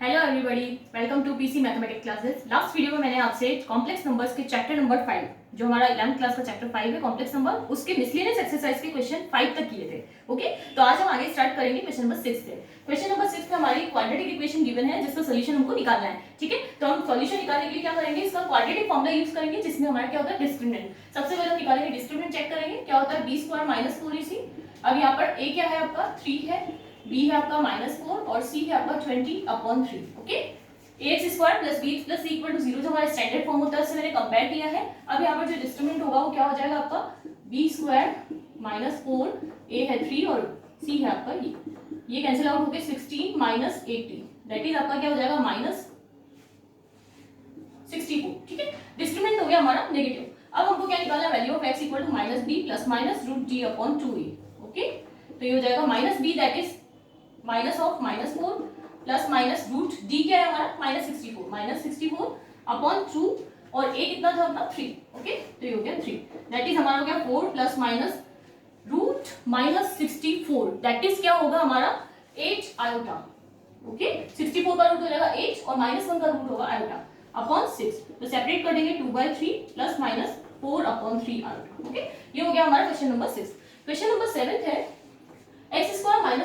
Hello everybody, welcome to PC mathematics classes. Last video में मैंने आपसे कॉम्प्लेक्स नंबर्स के चैप्टर नंबर 5, जो हमारा 11th क्लास का चैप्टर 5 है कॉम्प्लेक्स नंबर, उसके मिसलेनियस एक्सरसाइज के क्वेश्चन 5 तक किए थे। ओके, तो आज हम आगे स्टार्ट करेंगे क्वेश्चन नंबर 6 से। क्वेश्चन नंबर 6 में हमारी क्वाड्रेटिक इक्वेशन गिवन है जिसका सोल्यूशन हमको निकालना है। ठीक है, तो हम सोल्यूशन निकालने के लिए क्या करेंगे, इसका क्वाड्रेटिक फॉर्मूला यूज करेंगे जिसमें हमारा क्या होता है डिस्क्रिमिनेंट। सबसे पहले हम निकालेंगे डिस्क्रिमिनेंट, चेक करेंगे क्या होता है b² - 4ac। अब यहाँ पर a क्या है आपका 3 है, b है आपका -4 और c है आपका 20/3। ओके, ax² + b + c = 0 जो हमारा स्टैंडर्ड फॉर्म होता है उससे मैंने कंपेयर किया है। अब यहाँ पर जो डिस्क्रिमिनेंट होगा वो क्या हो जाएगा आपका b² - 4, a है 3 और c है आपका ये कैंसिल आउट होके 16 - 80, दैट इज आपका क्या हो जाएगा -64। ठीक है, डिस्क्रिमिनेंट हो गया हमारा नेगेटिव। अब हमको क्या निकालना है, value of x = -b ± √g/2a। Okay, तो ये हो जाएगा -b that is -4 plus minus root D क्या है हमारा -64/2 और a कितना था अपना 3। ओके, तो ये हो गया 3, दैट इज हमारा हो गया 4 plus minus root -64, that is क्या होगा हमारा 8 आयोटा। ओके, 64 का रूट हो जाएगा 8 और -1 का रूट होगा आयोटा अपॉन 6। तो सेपरेट कर देंगे 2/3 प्लस माइनस 4/3 आयोटा। ओके, ये हो गया हमारा क्वेश्चन नंबर 6। क्वेश्चन नंबर 7 है x² -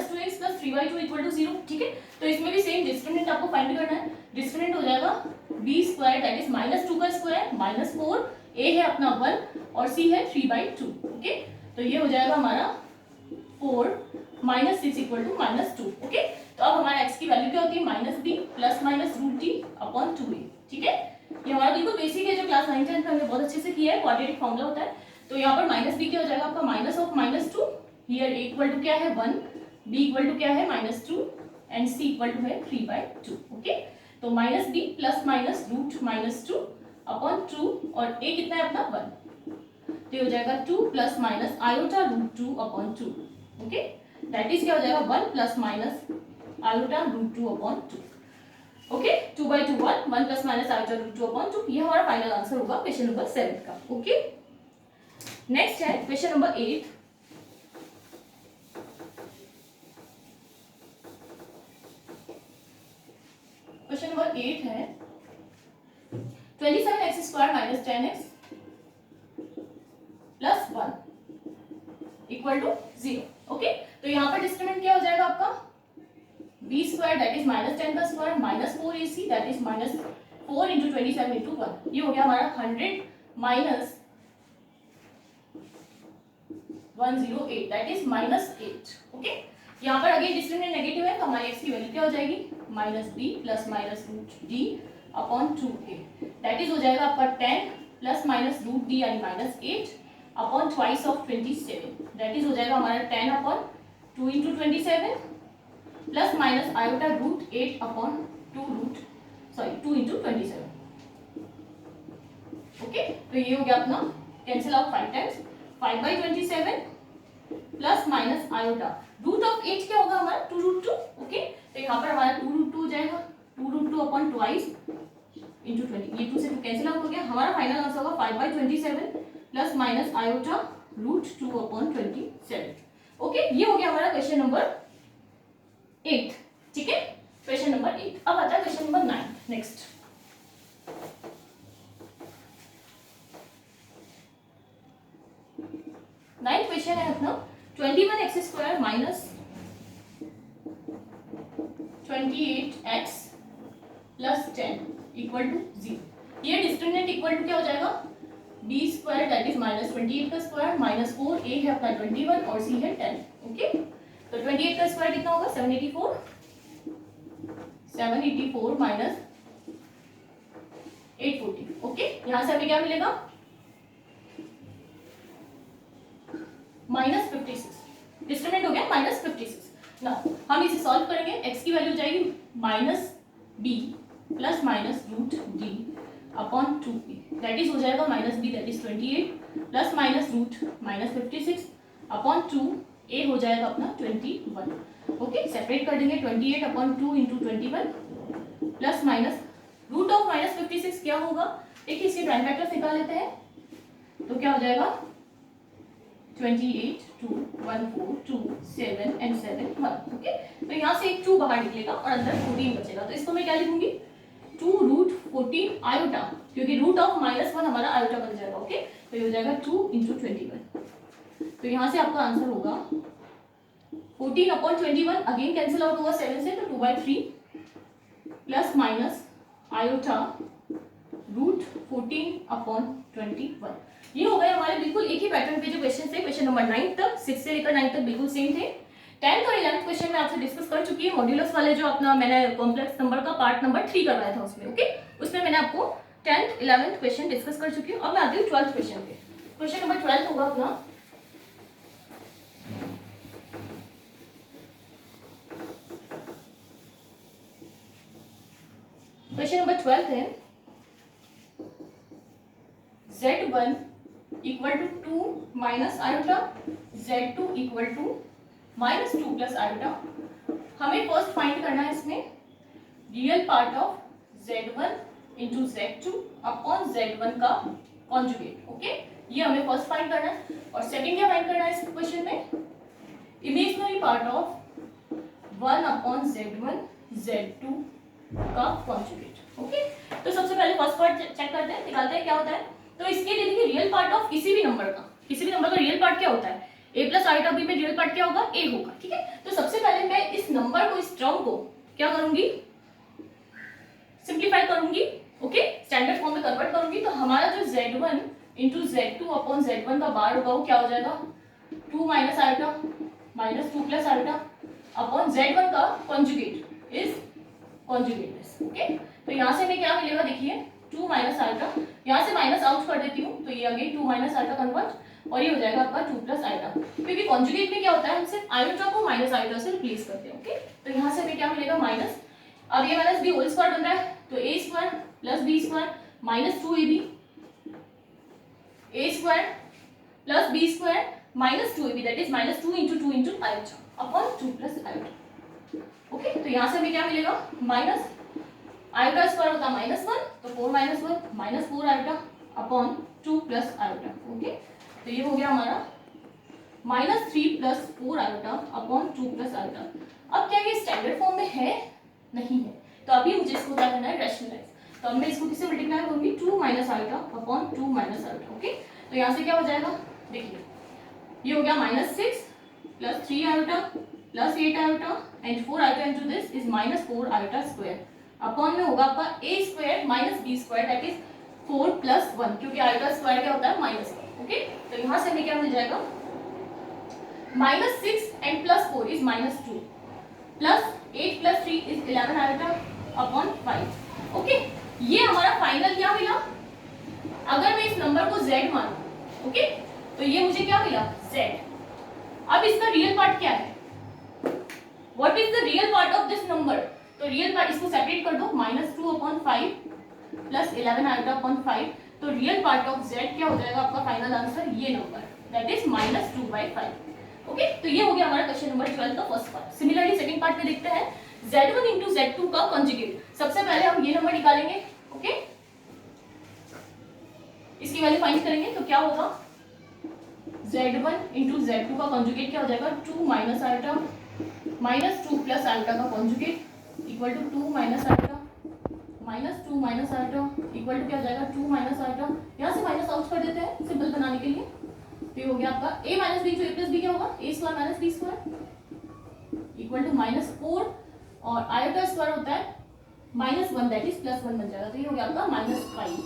2x + 3y2 = 0। ठीक है, तो इसमें भी सेम डिस्क्रिमिनेंट आपको फाइंड करना है। डिस्क्रिमिनेंट हो जाएगा b² दैट इज -2 का स्क्वायर -4, a है अपना 1 और c है 3/2। ओके, तो ये हो जाएगा हमारा 4 - 6 = -2। ओके, तो अब हमारा x की वैल्यू क्या होती है -b प्लस माइनस √d/2a। ठीक है, ये हमारा बिल्कुल बेसिक है जो क्लास 9 10 में हमने बहुत अच्छे से किया है, क्वाड्रेटिक फॉर्मूला होता है। तो यहाँ पर -b क्या हो जाएगा आपका -2, हियर a इक्वल टू क्या है 1, b इक्वल टू क्या है -2 एंड c इक्वल टू है 3/2। ओके, तो -b प्लस माइनस √-2/2 और a कितना है अपना 1, तो ये हो जाएगा 2 plus minus iota √2/2। Okay, that is क्या हो जाएगा 1 plus minus iota √2/2। Okay, 2/2 1 plus minus iota √2/2, ये हमारा फाइनल आंसर होगा क्वेश्चन नंबर 7 का। ओके, नेक्स्ट है क्वेश्चन नंबर 8। क्वेश्चन नंबर 8 है 27x² - 10x + 1 = 0। ओके, तो यहाँ पर डिस्क्रिमिनेंट क्या हो जाएगा आपका b² दैट इज -10 का स्क्वायर -4ac दैट इज -4 × 27 × 1, ये हो गया हमारा 100 - 108 दैट इज -8। ओके, यहाँ पर अगेन डिस्क्रिमिनेंट नेगेटिव है तो हमारी x की वैल्यू क्या हो जाएगी -b plus minus √d/2a, that is हो जाएगा आपका 10 प्लस माइनस √d यानी -8 ट्वाइस ऑफ 27, दैट इज हो जाएगा हमारा 10/2 × 27 प्लस माइनस आयोटा √8/2 × 27। ओके, तो ये हो गया अपना cancel out 5 times 5/27 plus minus iota √8 क्या होगा हमारा 2√2। ओके, तो यहाँ पर हमारा 2√2 हो जाएगा 2√2/2 × 20, ये 2 से 2 कैंसिल आउट हो गया। हमारा फाइनल आंसर होगा 5/27 प्लस माइनस आयोटा √2/27। ओके, ये हो गया हमारा क्वेश्चन नंबर 8। ठीक है, क्वेश्चन नंबर 8। अब आता है question number 9। Next ninth question है अपना 21x² - 28x + 10 = 0। ये डिस्क्रिमिनेंट इक्वल टू क्या हो जाएगा b² दैट इज -28 का स्क्वायर -4, a है अपना 21 और c है 10। ओके, तो 28 का स्क्वायर कितना होगा 784 -840। ओके, यहां से हमें क्या मिलेगा -56, डिस्क्रिमिनेंट हो गया -56। ना हम इसे सॉल्व करेंगे, x की वैल्यू जाएगी -b plus minus √d/2a, that is हो जाएगा -b that is 28 plus minus √-56/2, a हो जाएगा अपना 21। ओके, सेपरेट कर देंगे 28/2 × 21 प्लस माइनस √-56 क्या होगा, देखिए इसके प्राइम फैक्टर्स निकाल लेते हैं, तो क्या हो जाएगा 28 2 1 4 2 7 and 7 1। ओके, तो यहाँ से एक 2 बाहर निकलेगा और अंदर 14 बचेगा, तो इसको मैं क्या लिखूंगी 2 रूट 14 आयोटा, क्योंकि रूट ऑफ -1 हमारा आयोटा बन जाएगा। ओके, तो ये हो जाएगा 2 इंटू 21। तो यहाँ से आपका आंसर होगा 14/21, अगेन कैंसिल आउट होगा 7 से, तो 2/3 प्लस माइनस आयोटा रूट 14/21। ये हो गए हमारे बिल्कुल एक ही पैटर्न पे जो क्वेश्चन थे, क्वेश्चन नंबर 9 तक, 6 से लेकर 9 तक बिल्कुल सेम थे। 10th और 11th क्वेश्चन में आपसे डिस्कस कर चुकी है, मॉड्यूलस वाले जो अपना मैंने कॉम्प्लेक्स नंबर का पार्ट नंबर 3 करवाया था उसमें। ओके, उसमें मैंने आपको 10th 11th क्वेश्चन डिस्कस कर चुकी हूँ। अब मैं आती हूँ 12th क्वेश्चन पे। क्वेश्चन नंबर 12 होगा अपना क्वेश्चन नंबर 12 है Z1 equal to 2 minus iota, Z2 equal to -2 plus iota. हमें फर्स्ट फाइंड करना है इसमें real part of Z1 into Z2 upon Z1 का कॉन्जुगेट। ओके, ये हमें फर्स्ट फाइंड करना है। और सेकंड क्या फाइंड करना है इस क्वेश्चन में imaginary part of 1/Z1 Z2 का कॉन्जुगेट। ओके, तो सबसे पहले फर्स्ट पार्ट चेक करते हैं, निकालते हैं क्या होता है। तो इसके लिए देखिए रियल पार्ट ऑफ किसी भी नंबर का रियल पार्ट क्या होता है, a प्लस आयोटा b में रियल पार्ट क्या होगा, a होगा। ठीक है, तो सबसे पहले मैं इस नंबर को, इस टर्म को क्या करूंगी, सिंप्लीफाई करूंगी। ओके, स्टैंडर्ड फॉर्म में कन्वर्ट करूंगी। तो हमारा जो Z1 into Z2 upon Z1 का बार होगा वो क्या हो जाएगा 2 minus iota -2 plus iota upon Z1 का कॉन्जुगेट इज कॉन्जुगेटनेस। ओके, तो यहाँ से हमें क्या मिलेगा, देखिए 2 माइनस आयोटा, यहाँ से माइनस आउट कर देती हूँ, तो ये अगेन 2 माइनस आयोटा कन्वर्ट, और ये हो जाएगा आपका 2 प्लस आयोटा, क्योंकि कॉन्जुगेट में क्या होता है हम सिर्फ आयोटा को माइनस आयोटा से रिप्लेस करते हैं। ओके, तो यहाँ से हमें क्या मिलेगा माइनस, अब ये माइनस बी होल स्क्वायर बन रहा है, तो a square plus b square minus 2ab, a square plus b square minus 2ab, that is -2 into 2 into iota upon 2 plus iota. Okay, तो यहाँ से हमें क्या मिलेगा माइनस आयोटा स्क्वायर होता है -1, तो 4 - 1 -4 iota upon 2 plus iota. Okay, तो ये हो गया हमारा -3 plus 4 iota upon 2 plus iota. अब क्या ये स्टैंडर्ड फॉर्म में है, नहीं है, तो अभी मुझे इसको क्या करना है रैशनलाइज। तो अब मैं इसको किससे मल्टीप्लाई करूंगी 2 minus iota upon 2 minus iota. Okay, तो यहाँ से क्या हो जाएगा, देखिए ये हो गया -6 plus 3 iota plus 8 iota and 4 iota into this is -4 iota square upon में होगा आपका a square minus b square, that is 4 + 1, क्योंकि आयोटा स्क्वायर क्या होता है -1। ओके, तो यहाँ से हमें क्या मिल जाएगा -6 and +4 is -2 plus 8 + 3 is 11 iota upon 5। Okay, ये हमारा फाइनल क्या मिला, अगर मैं इस नंबर को z मानूं, ओके, तो ये मुझे क्या मिला z। अब इसका रियल पार्ट क्या है, what is the real part of this number, तो रियल पार्ट इसको सेपरेट कर दो, -2/5 प्लस 11 आयोटा अपॉन 5, तो रियल पार्ट ऑफ z क्या हो जाएगा आपका फाइनल आंसर, ये नंबर दैट इज -2/5। ओके, तो ये हो गया हमारा क्वेश्चन नंबर 12 का first part. Similarly second part में देखते हैं z1 इंटू z2 का कॉन्जुगेट। सबसे पहले हम ये नंबर निकालेंगे। ओके, इसकी वैल्यू फाइंड करेंगे, तो क्या होगा z1 इंटू z2 का कॉन्जुगेट क्या हो जाएगा 2 माइनस आयोटा -2 प्लस आयोटा का conjugate equal to 2 minus iota -2 minus iota equal to क्या हो जाएगा 2 माइनस आयोटा, यहाँ से माइनस आउट कर देते हैं सिंपल बनाने के लिए, तो ये हो गया आपका a माइनस बी, जो a प्लस बी क्या होगा a square minus B square equal to -4 और आयोटा स्क्वायर होता है -1, दैट इज +1 बन जाएगा, तो ये हो गया आपका -5।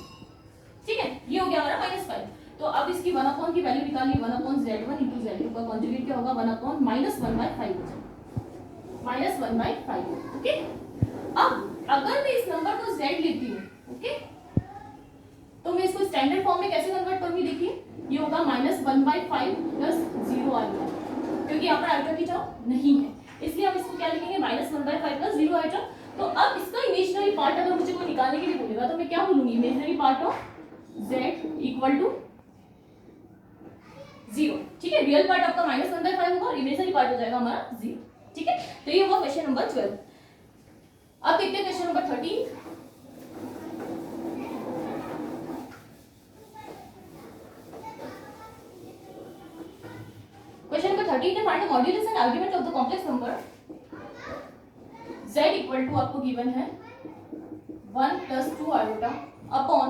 ठीक है, ये हो गया हमारा -5। तो अब इसकी 1/, की वैल्यू निकालिए, 1/Z1 इंटू Z2 का कॉन्जुगेट क्या होगा 1/-1/5 हो जाएगा, -1/5। ओके, अब अगर मैं इस नंबर को z लेती हूँ, ओके, तो मैं इसको स्टैंडर्ड फॉर्म में कैसे कन्वर्ट करूंगी, देखिए ये होगा -1/5 प्लस 0 आयोटा, क्योंकि यहाँ पर आयोटा की टर्म नहीं है, इसलिए हम इसको क्या लिखेंगे -1/5 प्लस 0 आयोटा। तो अब इसका इमेजिनरी पार्ट अगर मुझे कोई निकालने के लिए बोलेगा, तो मैं क्या बोलूंगी imaginary part of z equal to 0। ठीक है, रियल पार्ट आपका -1/5 होगा और इमेजिनरी पार्ट हो जाएगा हमारा 0। ठीक है, तो ये हुआ क्वेश्चन नंबर 12। अब देखते हैं question number 13। you can find the modulus and argument of the complex number z equal to आपको गिवन है 1 plus 2 iota upon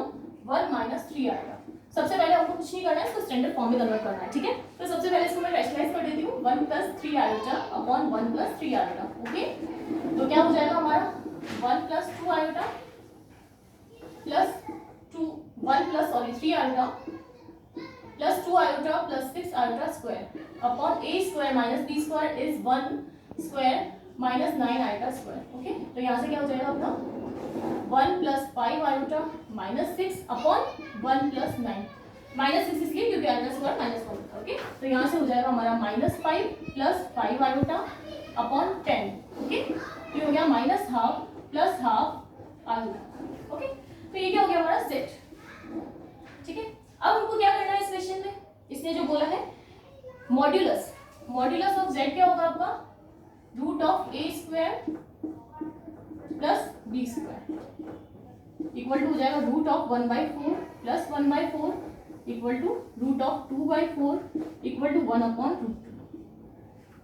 1 minus 3 iota। सबसे पहले हमको कुछ नहीं करना है, इसको स्टैंडर्ड फॉर्म में कन्वर्ट करना है, ठीक है। तो सबसे पहले इसको मैं रैशनलाइज कर देती हूँ 1 plus 3 iota upon 1 plus 3 iota, okay. तो क्या हो जाएगा हमारा 1 plus 2 iota plus 3 iota plus 2 iota plus 6 iota square upon a square minus b square is 1 square minus 9 iota square, okay. तो यहाँ से क्या हो जाएगा अपना 1 plus 5 iota minus 6 upon 1 plus 9, minus 6 इसलिए क्योंकि iota square minus 1, ओके। तो यहाँ से हो जाएगा हमारा -5 plus 5 iota upon 10, ओके। तो ये हो गया -12 plus half iota, ओके। तो ये क्या हो गया हमारा सेट, ठीक है। अब हमको क्या करना है इस क्वेश्चन में, इसने जो बोला है मॉड्यूलस ऑफ z क्या होगा आपका root of a square plus b square equal to हो जाएगा root of 1/4 plus 1/4 equal to root of 2/4 equal to 1/√2,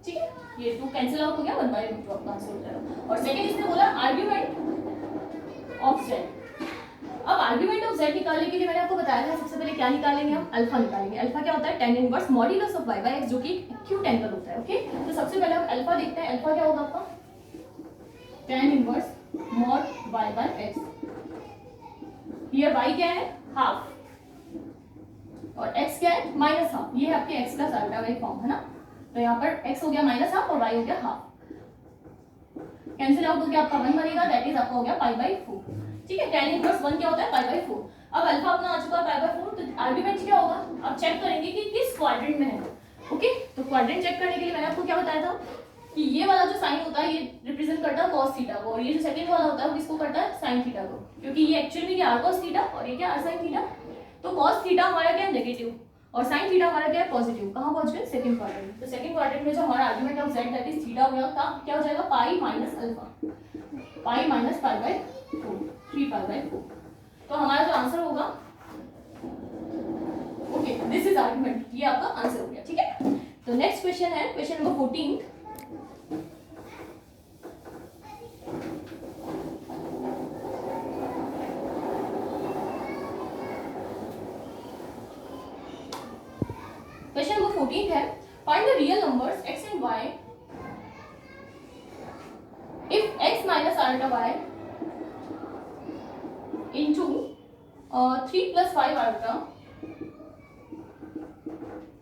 ठीक है। ये 2 कैंसिल आउट हो गया, 1/√2 आपका आंसर हो जाएगा। और सेकंड इसने बोला आर्ग्यूमेंट ऑफ z। अब आर्ग्यूमेंट ऑफ z निकालने के लिए मैंने आपको बताया था सबसे पहले क्या निकालेंगे हम, अल्फा निकालेंगे। अल्फा क्या होता है tan inverse modulus of y by x, जो कि एक्यूट एंगल होता है, ओके। तो सबसे पहले हम अल्फा देखते हैं। अल्फा क्या होगा आपका tan inverse mod y by x। Here y क्या है हाफ और x क्या है -हाफ। ये है आपके x का साल्टावेल फॉर्म, है ना। तो यहाँ पर x हो गया -हाफ और y हो गया हाफ, कैंसिल आउट हो गया आपका 1 बनेगा, दैट इज आपका हो गया π/4, ठीक है। tan इनवर्स 1 क्या होता है π/4। अब अल्फा अपना आ चुका है π/4, तो आर्गुमेंट क्या होगा, अब चेक करेंगे कि किस क्वाड्रेंट में है, ओके। तो क्वाड्रेंट चेक करने के लिए मैंने आपको क्या बताया था कि ये वाला जो साइन होता है ये रिप्रेजेंट करता है cos थीटा को, और ये जो सेकंड वाला होता है वो किसको करता है sin थीटा को, क्योंकि ये एक्चुअली में क्या r cos थीटा और ये क्या r sin थीटा। तो cos थीटा हमारा क्या है नेगेटिव और sin थीटा हमारा क्या है पॉजिटिव। कहां पहुंच गए सेकंड क्वाड्रेंट। तो सेकंड क्वाड्रेंट में जो हमारा argument of z that is theta होगा, क्या हो जाएगा pi minus alpha, pi minus π/4 3π/4। तो हमारा जो आंसर होगा, ओके, दिस इज आर्गुमेंट, ये आपका आंसर हो गया, ठीक है। तो नेक्स्ट क्वेश्चन है क्वेश्चन नंबर 14। क्वेश्चन नंबर 14 है find the real numbers x and y if x minus iota y into 3 plus 5 iota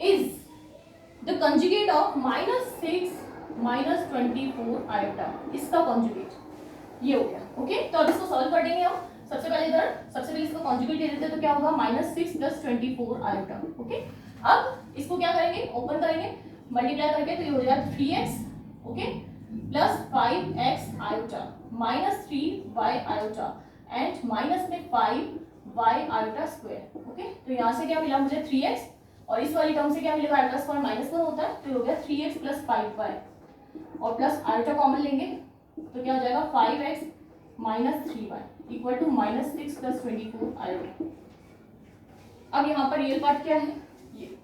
is the conjugate of -6 minus 24 iota, इसका कॉन्जुगेट ये हो गया, ओके। तो अब इसको सॉल्व कर देंगे हम। सबसे पहले इसको कॉन्जुगेट ले लेते हैं, तो क्या होगा -6 plus 24 iota, ओके। अब इसको क्या करेंगे, ओपन करेंगे, मल्टीप्लाई करके, तो ये हो जाएगा 3x, okay, plus 5x iota minus 3y iota and minus में 5y आयोटा स्क्वायर, ओके। तो यहाँ से क्या मिला मुझे 3x और इस वाली टर्म से क्या मिलेगा आयोटा स्क्वायर -1 होता है, तो ये हो गया 3x प्लस 5y और प्लस आयोटा कॉमन लेंगे, तो क्या हो जाएगा 5x minus 3y equal to -6 plus 24 iota. अब यहाँ पर रियल पार्ट क्या है, ये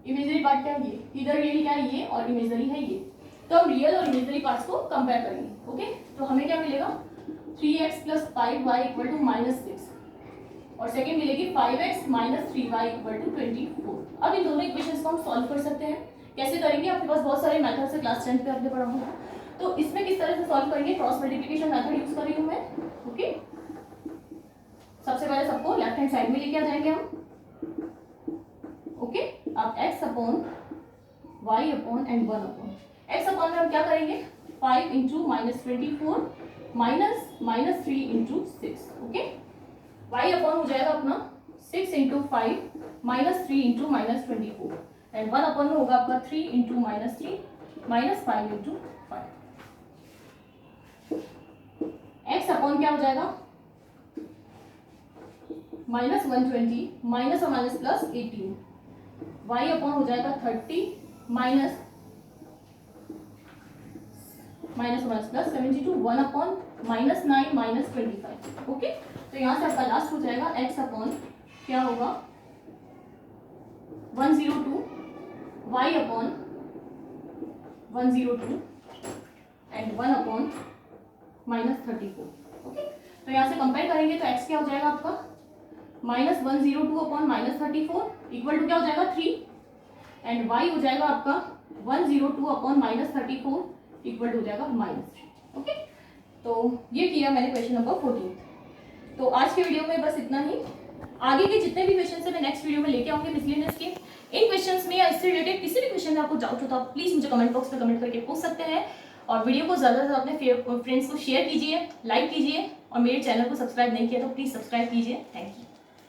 इमेजरी पार्ट क्या है, ये इधर रियल क्या है ये और इमेजरी है ये। तो हम रियल और इमेजरी पार्ट्स को कंपेयर करेंगे, ओके। तो हमें क्या मिलेगा 3x plus 5y equal to -6 और सेकंड मिलेगी 5x minus 3y equal to 24। अब इन दोनों इक्वेशंस को हम सॉल्व कर सकते हैं। कैसे करेंगे, आपके पास बहुत सारे मेथड से क्लास 10 पे आपने पढ़ा होगा। तो इसमें किस तरह से सॉल्व करेंगे, क्रॉस मल्टीप्लिकेशन मेथड यूज कर रही हूँ मैं, ओके। सबसे पहले सबको लेफ्ट हैंड साइड में लेके आ जाएंगे हम, ओके। अब x upon y upon and 1 upon x upon में हम क्या करेंगे 5 into -24 minus 3 into 6, okay. y upon हो जाएगा अपना 6 into 5 minus 3 into -24 and 1 upon में होगा आपका 3 into -3 minus 5 into 5। x upon क्या हो जाएगा -120 माइनस और माइनस प्लस 18, y अपॉन हो जाएगा 30 माइनस और minus plus 72, 1 upon -9 minus 25, okay. तो यहाँ से आपका लास्ट हो जाएगा x अपॉन क्या होगा 102 y upon 102 and 1 upon -34। Okay, तो यहाँ से कंपेयर करेंगे तो x क्या हो जाएगा आपका -102 अपॉन -34 इक्वल टू क्या हो जाएगा 3 एंड y हो जाएगा आपका 102 अपॉन -34 इक्वल टू हो जाएगा -3। ओके, तो ये किया मैंने क्वेश्चन नंबर 14। तो आज के वीडियो में बस इतना ही। आगे के जितने भी क्वेश्चन है मैं नेक्स्ट वीडियो में लेके आऊंगी मिसलेनियस के। इन क्वेश्चंस में या इससे रिलेटेड किसी भी क्वेश्चन में आपको डाउट हो तो आप प्लीज मुझे कमेंट बॉक्स में कमेंट करके पूछ सकते हैं। और वीडियो को ज़्यादा से ज़्यादा अपने फ्रेंड्स को शेयर कीजिए, लाइक कीजिए और मेरे चैनल को सब्सक्राइब नहीं किया तो प्लीज़ सब्सक्राइब कीजिए। Thank you.